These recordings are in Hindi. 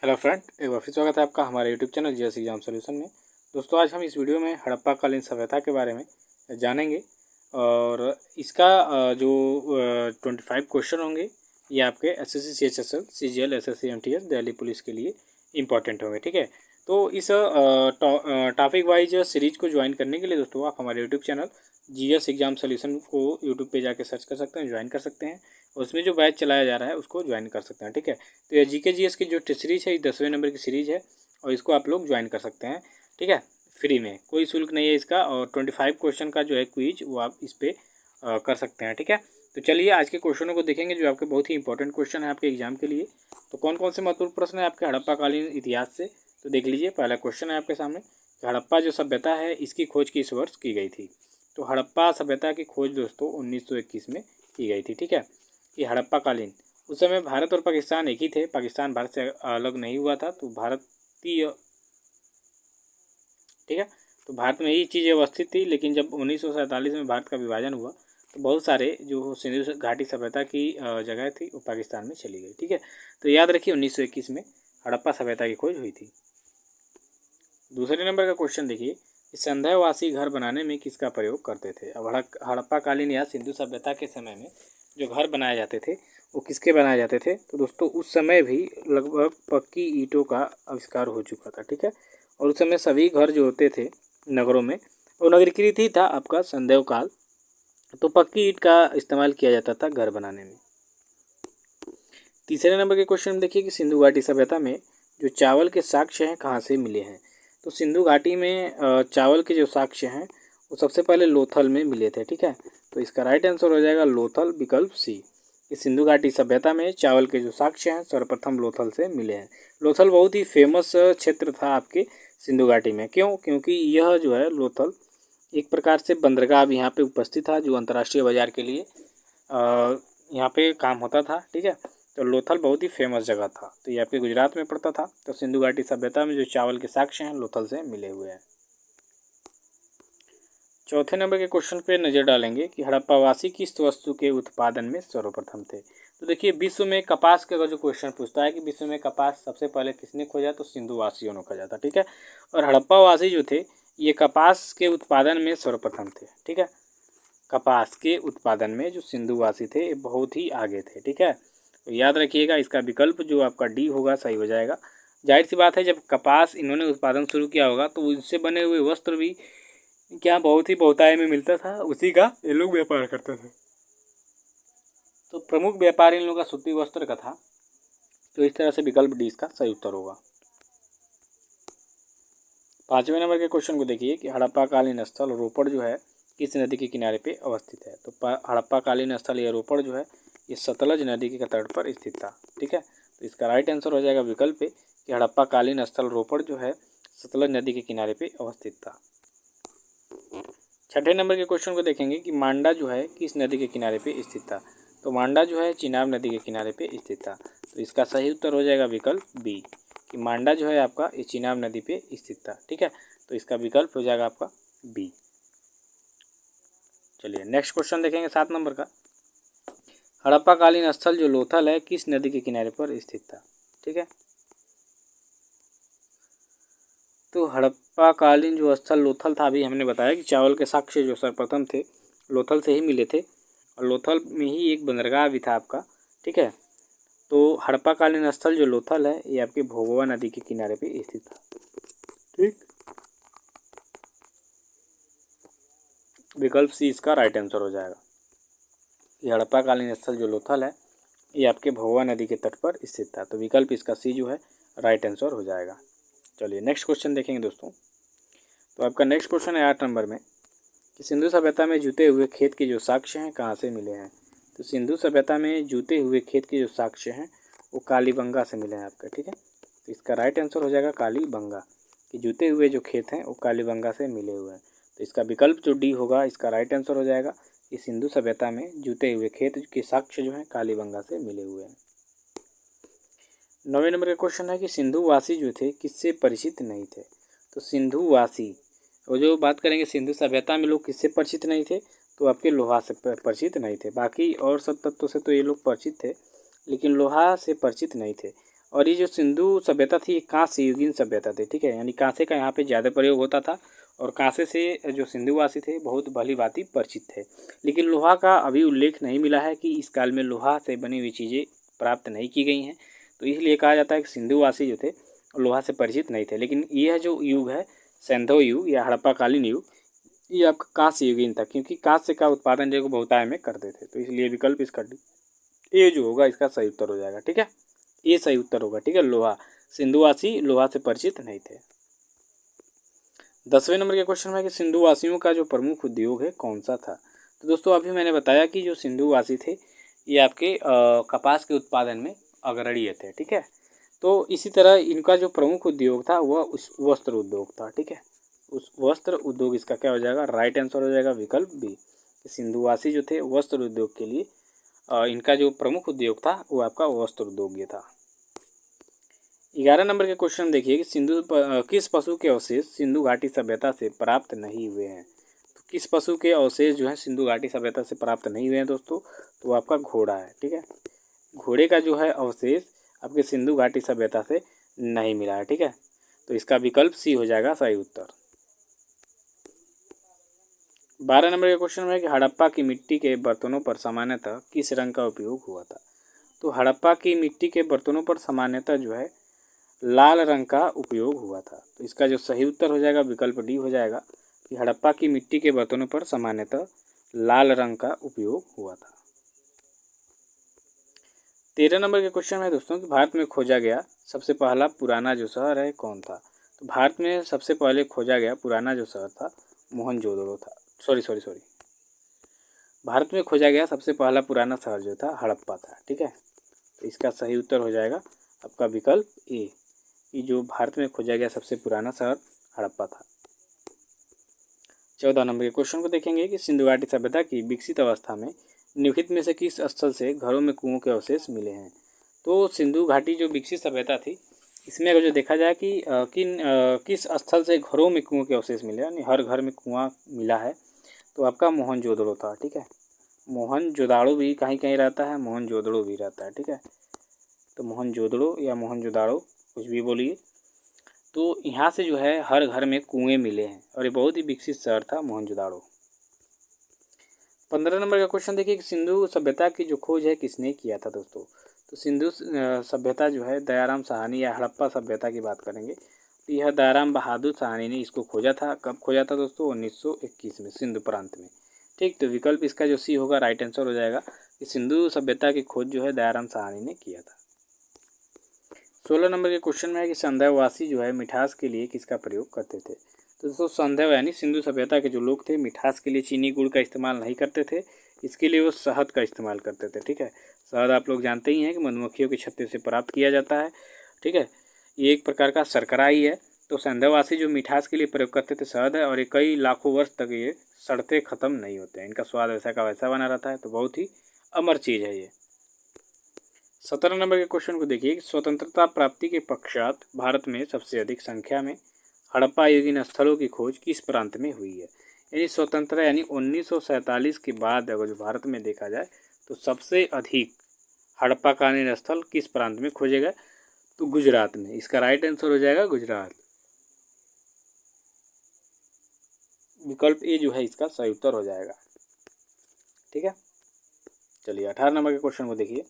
हेलो फ्रेंड, एक बार फिर स्वागत है आपका हमारे YouTube channel GS exam solution में। दोस्तों, आज हम इस वीडियो में हड़प्पा कालीन सभ्यता के बारे में जानेंगे और इसका जो 25 क्वेश्चन होंगे ये आपके SSC CHSL CGL SSC MTS Delhi police के लिए इंपॉर्टेंट होंगे। ठीक है, तो इस टॉपिक वाइज सीरीज को ज्वाइन करने के लिए दोस्तों आप हमारे YouTube channel GS exam solution को यूट्यूब पे जाके सर्च कर सकते हैं, ज्वाइन कर सकते हैं। उसमें जो बैच चलाया जा रहा है उसको ज्वाइन कर सकते हैं। ठीक है, तो ये जीके जीएस की जो सीरीज है ये 10वें नंबर की सीरीज है और इसको आप लोग ज्वाइन कर सकते हैं। ठीक है, फ्री में, कोई शुल्क नहीं है इसका। और 25 क्वेश्चन का जो है क्विज वो आप इस पर कर सकते हैं। ठीक है, तो चलिए आज के क्वेश्चनों को देखेंगे जो आपके बहुत ही इंपॉर्टेंट क्वेश्चन है आपके एग्जाम के लिए। तो कौन कौन से महत्वपूर्ण प्रश्न है आपके हड़प्पाकालीन इतिहास से, तो देख लीजिए। पहला क्वेश्चन है आपके सामने, हड़प्पा जो सभ्यता है इसकी खोज किस वर्ष की गई थी। तो हड़प्पा सभ्यता की खोज दोस्तों 1921 में की गई थी। ठीक है, ये हड़प्पा कालीन, उस समय भारत और पाकिस्तान एक ही थे, पाकिस्तान भारत से अलग नहीं हुआ था, तो भारतीय, ठीक है, तो भारत में यही चीज़ व्यवस्थित थी। लेकिन जब 1947 में भारत का विभाजन हुआ तो बहुत सारे जो सिंधु घाटी सभ्यता की जगह थी वो पाकिस्तान में चली गई। ठीक है, तो याद रखिए 1921 में हड़प्पा सभ्यता की खोज हुई थी। दूसरे नंबर का क्वेश्चन देखिए, संदेहवासी घर बनाने में किसका प्रयोग करते थे। अब हड़प्पा कालीन या सिंधु सभ्यता के समय में जो घर बनाए जाते थे वो किसके बनाए जाते थे। तो दोस्तों उस समय भी लगभग पक्की ईंटों का आविष्कार हो चुका था। ठीक है, और उस समय सभी घर जो होते थे नगरों में, वो नगरीकृत था आपका संदेव काल, तो पक्की ईंट का इस्तेमाल किया जाता था घर बनाने में। तीसरे नंबर के क्वेश्चन में देखिए कि सिंधु घाटी सभ्यता में जो चावल के साक्ष्य हैं कहाँ से मिले हैं। तो सिंधु घाटी में चावल के जो साक्ष्य हैं वो सबसे पहले लोथल में मिले थे। ठीक है, तो इसका राइट आंसर हो जाएगा लोथल, विकल्प सी। इस सिंधु घाटी सभ्यता में चावल के जो साक्ष्य हैं सर्वप्रथम लोथल से मिले हैं। लोथल बहुत ही फेमस क्षेत्र था आपके सिंधु घाटी में। क्यों? क्योंकि यह जो है लोथल एक प्रकार से बंदरगाह अब यहाँ पे उपस्थित था जो अंतर्राष्ट्रीय बाजार के लिए यहाँ पे काम होता था। ठीक है, तो लोथल बहुत ही फेमस जगह था, तो ये आपके गुजरात में पड़ता था। तो सिंधु घाटी सभ्यता में जो चावल के साक्ष्य हैं लोथल से मिले हुए हैं। चौथे नंबर के क्वेश्चन पे नज़र डालेंगे कि हड़प्पावासी किस वस्तु के उत्पादन में सर्वप्रथम थे। तो देखिए विश्व में कपास का जो क्वेश्चन पूछता है कि विश्व में कपास सबसे पहले किसने खोजा, तो सिंधुवासियों ने खोजा था। ठीक है, और हड़प्पावासी जो थे ये कपास के उत्पादन में सर्वप्रथम थे। ठीक है, कपास के उत्पादन में जो सिंधुवासी थे ये बहुत ही आगे थे। ठीक है, तो याद रखिएगा इसका विकल्प जो आपका डी होगा सही हो जाएगा। जाहिर सी बात है जब कपास इन्होंने उत्पादन शुरू किया होगा तो उससे बने हुए वस्त्र भी क्या बहुत ही बहुतायत में मिलता था, उसी का ये लोग व्यापार करते थे। तो प्रमुख व्यापार इन लोगों का सूती वस्त्र का था। तो इस तरह से विकल्प डी इसका सही उत्तर होगा। पाँचवें नंबर के क्वेश्चन को देखिए कि हड़प्पा कालीन स्थल रोपड़ जो है किस नदी के किनारे पे अवस्थित है। तो हड़प्पा कालीन स्थल या रोपड़ जो है ये सतलज नदी के तट पर स्थित था। ठीक है, तो इसका राइट आंसर हो जाएगा विकल्प पे कि हड़प्पा कालीन स्थल रोपड़ जो है सतलज नदी के किनारे पे अवस्थित था। छठे नंबर के क्वेश्चन को देखेंगे कि मांडा जो है किस नदी के किनारे पे स्थित था। तो मांडा जो है चिनाब नदी के किनारे पे स्थित था। तो इसका सही उत्तर हो जाएगा विकल्प बी कि मांडा जो है आपका ये चिनाब नदी पे स्थित था। ठीक है, तो इसका विकल्प हो जाएगा आपका बी। चलिए नेक्स्ट क्वेश्चन देखेंगे 7 नंबर का, हड़प्पा कालीन स्थल जो लोथल है किस नदी के किनारे पर स्थित था। ठीक है, तो हड़प्पा कालीन जो स्थल लोथल था, अभी हमने बताया कि चावल के साक्ष्य जो सर्वप्रथम थे लोथल से ही मिले थे और लोथल में ही एक बंदरगाह भी था आपका। ठीक है, तो हड़प्पा कालीन स्थल जो लोथल है ये आपके भोगवा नदी के किनारे पे स्थित था। ठीक, विकल्प सी इसका राइट आंसर हो जाएगा। ये हड़प्पा कालीन स्थल जो लोथल है ये आपके भोगवा नदी के तट पर स्थित था। तो विकल्प इसका सी जो है राइट आंसर हो जाएगा। चलिए नेक्स्ट क्वेश्चन देखेंगे दोस्तों। तो आपका नेक्स्ट क्वेश्चन है 8 नंबर में कि सिंधु सभ्यता में जूते हुए खेत के जो साक्ष्य हैं कहाँ से मिले हैं। तो सिंधु सभ्यता में जूते हुए खेत के जो साक्ष्य हैं वो कालीबंगा से मिले हैं आपका। ठीक है, तो इसका राइट आंसर हो जाएगा कालीबंगा कि जूते हुए जो खेत हैं वो कालीबंगा से मिले हुए हैं। तो इसका विकल्प जो डी होगा इसका राइट आंसर हो जाएगा कि सिंधु सभ्यता में जूते हुए खेत के साक्ष्य जो हैं कालीबंगा से मिले हुए हैं। 9वें नंबर का क्वेश्चन है कि सिंधुवासी जो थे किससे परिचित नहीं थे। तो सिंधुवासी, और जो बात करेंगे सिंधु सभ्यता में लोग किससे परिचित नहीं थे, तो आपके लोहा से परिचित नहीं थे। बाकी और सब तत्वों से तो ये लोग परिचित थे लेकिन लोहा से परिचित नहीं थे। और ये जो सिंधु सभ्यता थी ये कांस्य युगीन सभ्यता थी, ठीक है, यानी कांसे का यहाँ पे ज़्यादा प्रयोग होता था और कांसे से जो सिंधुवासी थे बहुत भली भांति परिचित थे। लेकिन लोहा का अभी उल्लेख नहीं मिला है कि इस काल में लोहा से बनी हुई चीज़ें प्राप्त नहीं की गई हैं, तो इसलिए कहा जाता है कि सिंधुवासी जो थे लोहा से परिचित नहीं थे। लेकिन यह जो युग है सिंधु युग या हड़प्पाकालीन युग, ये आपका कांस्य युगीन था, क्योंकि कांस्य का उत्पादन जो बहुताय में करते थे, तो इसलिए विकल्प इसका ये जो होगा इसका सही उत्तर हो जाएगा, ठीक है, ये सही उत्तर होगा, ठीक है। लोहा, सिंधुवासी लोहा से परिचित नहीं थे। 10वें नंबर के क्वेश्चन में कि सिंधुवासियों का जो प्रमुख उद्योग है कौन सा था। तो दोस्तों अभी मैंने बताया कि जो सिंधुवासी थे ये आपके कपास के उत्पादन में अग्रणीय थे, ठीक है। तो इसी तरह इनका जो प्रमुख उद्योग था वह उस वस्त्र उद्योग था, ठीक है। उस वस्त्र उद्योग, इसका क्या हो जाएगा, राइट आंसर हो जाएगा विकल्प बी। सिंधुवासी जो थे वस्त्र उद्योग के लिए इनका जो प्रमुख उद्योग था वो आपका वस्त्र उद्योग ये था। 11 नंबर के क्वेश्चन देखिए कि किस पशु के अवशेष सिंधु घाटी सभ्यता से प्राप्त नहीं हुए हैं। तो किस पशु के अवशेष जो है सिंधु घाटी सभ्यता से प्राप्त नहीं हुए हैं दोस्तों, तो आपका घोड़ा है, ठीक है। घोड़े का जो है अवशेष आपके सिंधु घाटी सभ्यता से नहीं मिला है, ठीक है। तो इसका विकल्प सी हो जाएगा सही उत्तर। 12 नंबर के क्वेश्चन में है कि हड़प्पा की मिट्टी के बर्तनों पर सामान्यतः किस रंग का उपयोग हुआ था। तो हड़प्पा की मिट्टी के बर्तनों पर सामान्यतः जो है लाल रंग का उपयोग हुआ था। तो इसका जो सही उत्तर हो जाएगा विकल्प डी हो जाएगा कि हड़प्पा की मिट्टी के बर्तनों पर सामान्यतः लाल रंग का उपयोग हुआ था। 13 नंबर के क्वेश्चन है दोस्तों कि भारत में खोजा गया सबसे पहला पुराना जो शहर है कौन था। तो भारत में सबसे पहले खोजा गया पुराना जो शहर था मोहनजोदड़ो था। सॉरी भारत में खोजा गया सबसे पहला पुराना शहर जो था हड़प्पा था, ठीक है। तो इसका सही उत्तर हो जाएगा आपका विकल्प ए कि जो भारत में खोजा गया सबसे पुराना शहर हड़प्पा था। 14 नंबर के क्वेश्चन को देखेंगे कि सिंधु घाटी सभ्यता की विकसित अवस्था में निम्नलिखित में से किस स्थल से घरों में कुओं के अवशेष मिले हैं। तो सिंधु घाटी जो विकसित सभ्यता थी इसमें अगर जो देखा जाए कि किस स्थल से घरों में कुओं के अवशेष मिले, यानी हर घर में कुआं मिला है, तो आपका मोहनजोदड़ो था, ठीक है। मोहनजोदाड़ो भी कहीं कहीं रहता है, मोहनजोदड़ो भी रहता है, ठीक है। तो मोहनजोदड़ो या मोहनजोदाड़ो कुछ भी बोलिए, तो यहाँ से जो है हर घर में कुएं मिले हैं और ये बहुत ही विकसित शहर था मोहनजोदाड़ो। 15 नंबर का क्वेश्चन देखिए कि सिंधु सभ्यता की जो खोज है किसने किया था दोस्तों। तो सिंधु सभ्यता जो है दयाराम साहनी या हड़प्पा सभ्यता की बात करेंगे तो यह दयाराम बहादुर साहनी ने इसको खोजा था। कब खोजा था दोस्तों, 1921 में सिंधु प्रांत में, ठीक। तो विकल्प इसका जो सी होगा राइट आंसर हो जाएगा कि सिंधु सभ्यता की खोज जो है दयाराम साहनी ने किया था। 16 नंबर के क्वेश्चन में है कि संध्यावासी जो है मिठास के लिए किसका प्रयोग करते थे। तो दोस्तों संध्या यानी सिंधु सभ्यता के जो लोग थे मिठास के लिए चीनी गुड़ का इस्तेमाल नहीं करते थे, इसके लिए वो शहद का इस्तेमाल करते थे, ठीक है। शहद आप लोग जानते ही हैं कि मधुमक्खियों के छत्ते से प्राप्त किया जाता है, ठीक है। ये एक प्रकार का शर्करा ही है। तो संध्यावासी जो मिठास के लिए प्रयोग करते थे शहद है, और ये कई लाखों वर्ष तक ये सड़ते ख़त्म नहीं होते हैं, इनका स्वाद वैसा का वैसा बना रहता है। तो बहुत ही अमर चीज़ है ये। 17 नंबर के क्वेश्चन को देखिए कि स्वतंत्रता प्राप्ति के पश्चात भारत में सबसे अधिक संख्या में हड़प्पा युगीन स्थलों की खोज किस प्रांत में हुई है। यानी स्वतंत्रता यानी 1947 के बाद अगर जो भारत में देखा जाए तो सबसे अधिक हड़प्पाकालीन स्थल किस प्रांत में खोजे गए, तो गुजरात में। इसका राइट आंसर हो जाएगा गुजरात। विकल्प ए जो है इसका सही उत्तर हो जाएगा, ठीक है। चलिए 18 नंबर के क्वेश्चन को देखिए,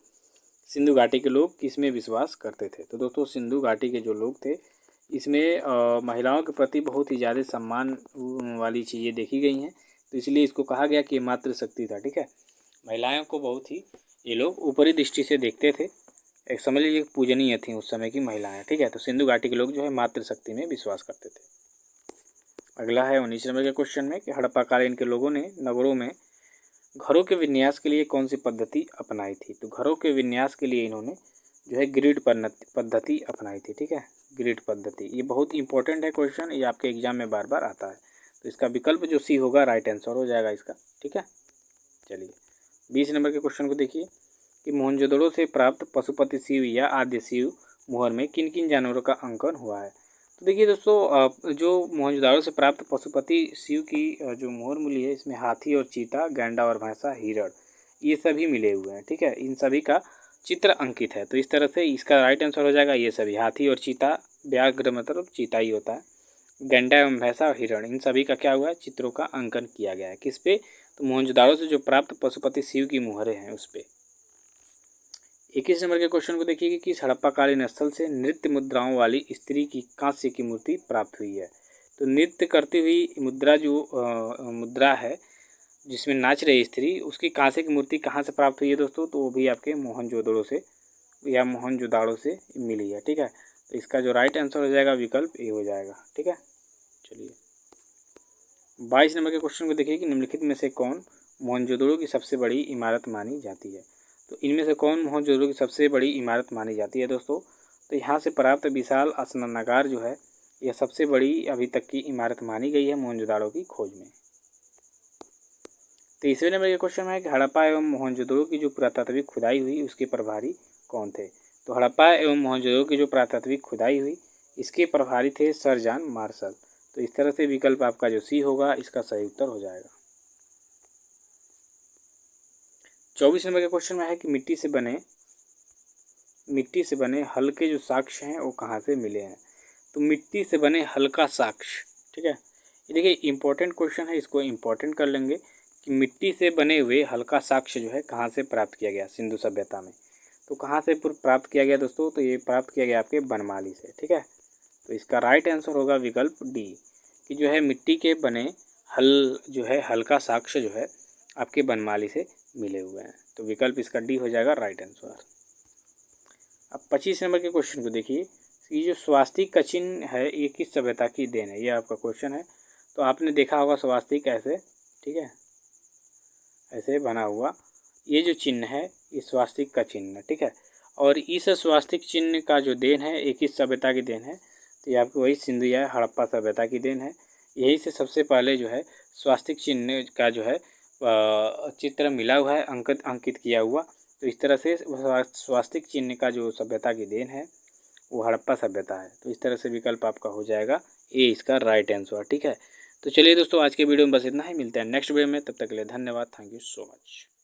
सिंधु घाटी के लोग किस में विश्वास करते थे। तो दोस्तों सिंधु घाटी के जो लोग थे इसमें महिलाओं के प्रति बहुत ही ज़्यादा सम्मान वाली चीज़ें देखी गई हैं, तो इसलिए इसको कहा गया कि मातृशक्ति था, ठीक है। महिलाओं को बहुत ही ये लोग ऊपरी दृष्टि से देखते थे, एक समझ लीजिए पूजनीय थी उस समय की महिलाएं, ठीक है। तो सिंधु घाटी के लोग जो है मातृशक्ति में विश्वास करते थे। अगला है 19 नंबर के क्वेश्चन में कि हड़प्पाकालीन के लोगों ने नगरों में घरों के विन्यास के लिए कौन सी पद्धति अपनाई थी। तो घरों के विन्यास के लिए इन्होंने जो है ग्रिड पद्धति अपनाई थी, ठीक है। ग्रिड पद्धति ये बहुत इंपॉर्टेंट है क्वेश्चन, ये आपके एग्जाम में बार बार आता है। तो इसका विकल्प जो सी होगा राइट आंसर हो जाएगा इसका, ठीक है। चलिए 20 नंबर के क्वेश्चन को देखिए कि मोहनजोदड़ो से प्राप्त पशुपति शिव या आद्य शिव मोहर में किन किन जानवरों का अंकन हुआ है। तो देखिए दोस्तों जो मोहनजोदड़ो से प्राप्त पशुपति शिव की जो मोहर मिली है इसमें हाथी और चीता, गैंडा और भैंसा, हिरण, ये सभी मिले हुए हैं, ठीक है। इन सभी का चित्र अंकित है। तो इस तरह से इसका राइट आंसर हो जाएगा ये सभी, हाथी और चीता, व्याघ्र मतलब चीता ही होता है, गैंडा एवं भैंसा और हिरण, इन सभी का क्या हुआ है, चित्रों का अंकन किया गया है। किस पे, तो मोहनजोदाड़ो से जो प्राप्त पशुपति शिव की मुहरें हैं उस पे। 21 नंबर के क्वेश्चन को देखिए कि किस हड़प्पाकालीन स्थल से नृत्य मुद्राओं वाली स्त्री की कांस्य की मूर्ति प्राप्त हुई है। तो नृत्य करती हुई मुद्रा जो मुद्रा है जिसमें नाच रही स्त्री, उसकी कांस्य की मूर्ति कहाँ से प्राप्त हुई है दोस्तों, तो वो भी आपके मोहनजोदड़ो से या मोहनजोदाड़ो से मिली है। ठीक है, तो इसका जो राइट आंसर हो जाएगा विकल्प ए हो जाएगा। ठीक है, चलिए 22 नंबर के क्वेश्चन को देखिए कि निम्नलिखित में से कौन मोहनजोदड़ो की सबसे बड़ी इमारत मानी जाती है। तो इनमें से कौन मोहनजोदड़ो की सबसे बड़ी इमारत मानी जाती है दोस्तों, तो यहाँ से प्राप्त विशाल स्नानागार जो है यह सबसे बड़ी अभी तक की इमारत मानी गई है मोहनजोदड़ो की खोज में। 23वें नंबर के क्वेश्चन में है कि हड़प्पा एवं मोहनजोदड़ो की जो पुरातात्विक खुदाई हुई उसके प्रभारी कौन थे। तो हड़प्पा एवं मोहनजोदड़ो की जो पुरातात्विक खुदाई हुई इसके प्रभारी थे सर जॉन मार्शल। तो इस तरह से विकल्प आपका जो सी होगा इसका सही उत्तर हो जाएगा। 24 नंबर के क्वेश्चन में है कि मिट्टी से बने हल्के जो साक्ष्य हैं वो कहाँ से मिले हैं। तो मिट्टी से बने हल्का साक्ष्य, ठीक है, ये देखिए इंपॉर्टेंट क्वेश्चन है, इसको इंपॉर्टेंट कर लेंगे कि मिट्टी से बने हुए हल्का साक्ष्य जो है कहाँ से प्राप्त किया गया सिंधु सभ्यता में। तो कहाँ से प्राप्त किया गया दोस्तों, तो ये प्राप्त किया गया आपके बनमाली से। ठीक है, तो इसका राइट आंसर होगा विकल्प डी कि जो है मिट्टी के बने हल्का साक्ष्य जो है आपके बनमाली से मिले हुए हैं। तो विकल्प इसका डी हो जाएगा राइट आंसर। अब 25 नंबर के क्वेश्चन को देखिए, ये जो स्वास्तिक का चिन्ह है ये किस सभ्यता की देन है, ये आपका क्वेश्चन है। तो आपने देखा होगा स्वास्तिक ऐसे, ठीक है, ऐसे बना हुआ ये जो चिन्ह है ये स्वास्तिक का चिन्ह है। ठीक है, और इस स्वास्तिक चिन्ह का जो देन है ये किस सभ्यता की देन है, तो ये आपको वही सिंधु या हड़प्पा सभ्यता की देन है। यही से सबसे पहले जो है स्वास्तिक चिन्ह का जो है चित्र मिला हुआ है, अंकित किया हुआ। तो इस तरह से स्वास्तिक चिन्ह का जो सभ्यता की देन है वो हड़प्पा सभ्यता है। तो इस तरह से विकल्प आपका हो जाएगा ए इसका राइट आंसर। ठीक है, तो चलिए दोस्तों आज के वीडियो में बस इतना ही, मिलते हैं नेक्स्ट वीडियो में, तब तक के लिए धन्यवाद, थैंक यू सो मच।